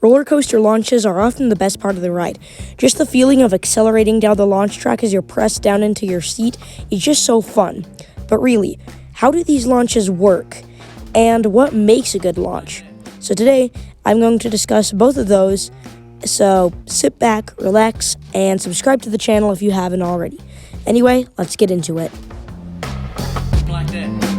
Roller coaster launches are often the best part of the ride. Just the feeling of accelerating down the launch track as you're pressed down into your seat is just so fun. But really, how do these launches work? And what makes a good launch? So today, I'm going to discuss both of those. So sit back, relax, and subscribe to the channel if you haven't already. Anyway, let's get into it. Like that.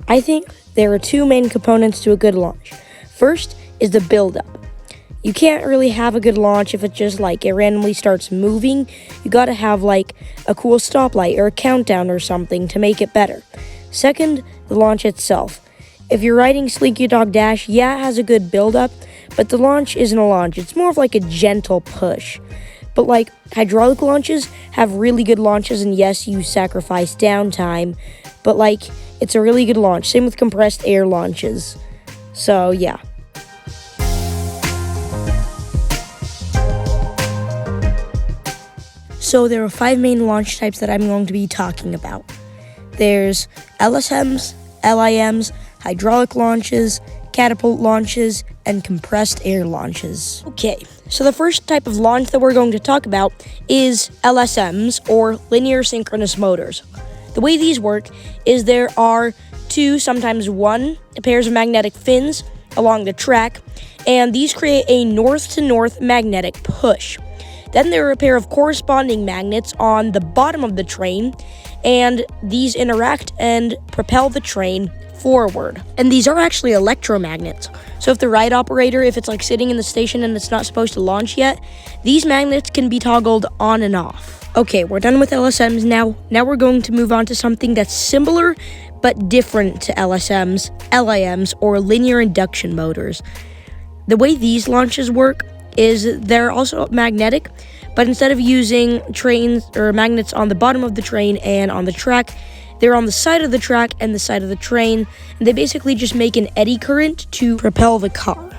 I think there are two main components to a good launch. First is the build-up. You can't really have a good launch if it just it randomly starts moving. You gotta have a cool stoplight or a countdown or something to make it better. Second, the launch itself. If you're riding Slinky Dog Dash, yeah, it has a good build-up, but the launch isn't a launch. It's more of a gentle push. But hydraulic launches have really good launches, and yes, you sacrifice downtime, but it's a really good launch. Same with compressed air launches. So yeah. So there are 5 main launch types that I'm going to be talking about. There's LSMs, LIMs, hydraulic launches, catapult launches, and compressed air launches. Okay, so the first type of launch that we're going to talk about is LSMs, or linear synchronous motors. The way these work is there are 2, sometimes 1, pairs of magnetic fins along the track, and these create a north-to-north magnetic push. Then there are a pair of corresponding magnets on the bottom of the train, and these interact and propel the train forward. And these are actually electromagnets. So if the ride operator, if it's sitting in the station and it's not supposed to launch yet, these magnets can be toggled on and off. Okay, we're done with LSMs now. Now we're going to move on to something that's similar but different to LSMs, LIMs, or linear induction motors. The way these launches work is they're also magnetic, but instead of using trains or magnets on the bottom of the train and on the track, they're on the side of the track and the side of the train, and they basically just make an eddy current to propel the car.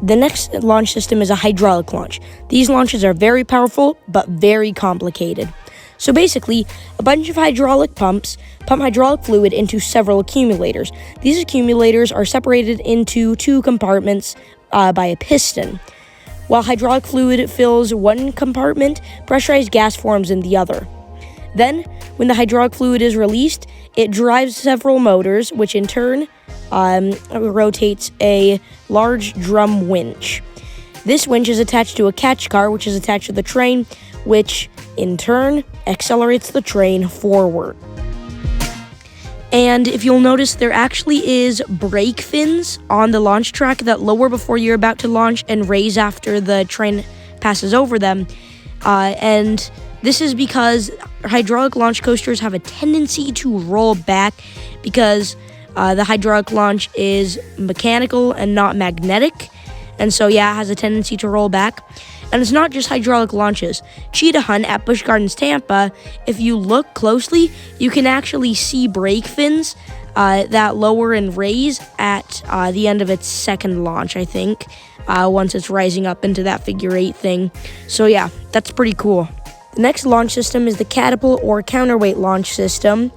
The next launch system is a hydraulic launch. These launches are very powerful, but very complicated. So basically, a bunch of hydraulic pumps pump hydraulic fluid into several accumulators. These accumulators are separated into 2 compartments by a piston. While hydraulic fluid fills one compartment, pressurized gas forms in the other. Then, when the hydraulic fluid is released, it drives several motors, which in turn rotates a large drum winch. This winch is attached to a catch car, which is attached to the train, which in turn accelerates the train forward. And if you'll notice, there actually is brake fins on the launch track that lower before you're about to launch and raise after the train passes over them. And this is because hydraulic launch coasters have a tendency to roll back because the hydraulic launch is mechanical and not magnetic. And so, yeah, it has a tendency to roll back. And it's not just hydraulic launches. Cheetah Hunt at Busch Gardens, Tampa, if you look closely, you can actually see brake fins that lower and raise at the end of its second launch, I think, once it's rising up into that figure 8 thing. So, yeah, that's pretty cool. The next launch system is the catapult or counterweight launch system,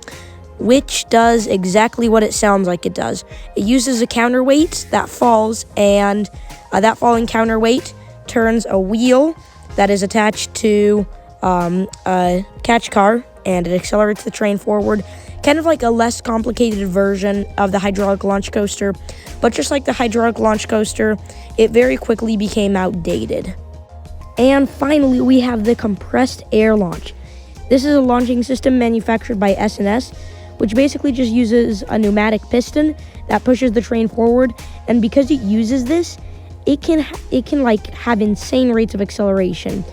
which does exactly what it sounds like it does. It uses a counterweight that falls, and that falling counterweight turns a wheel that is attached to a catch car, and it accelerates the train forward. Kind of like a less complicated version of the hydraulic launch coaster, but just like the hydraulic launch coaster, it very quickly became outdated. And finally, we have the compressed air launch. This is a launching system manufactured by S&S, which basically just uses a pneumatic piston that pushes the train forward. And because it uses this, it can have insane rates of acceleration.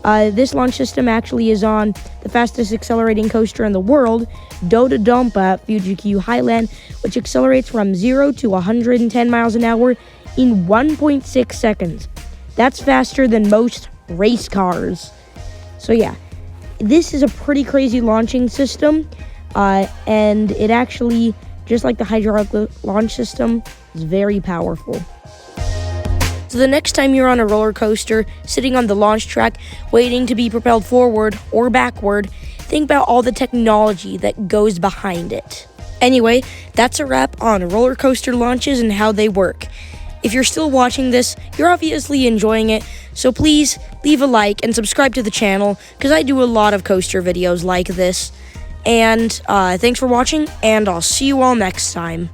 This launch system actually is on the fastest accelerating coaster in the world, Dodonpa Fuji-Q Highland, which accelerates from 0 to 110 miles an hour in 1.6 seconds. That's faster than most race cars. So yeah, this is a pretty crazy launching system, and it actually, just like the hydraulic launch system, is very powerful. So the next time you're on a roller coaster, sitting on the launch track, waiting to be propelled forward or backward, think about all the technology that goes behind it. Anyway, that's a wrap on roller coaster launches and how they work. If you're still watching this, you're obviously enjoying it, so please leave a like and subscribe to the channel, because I do a lot of coaster videos like this. And thanks for watching, and I'll see you all next time.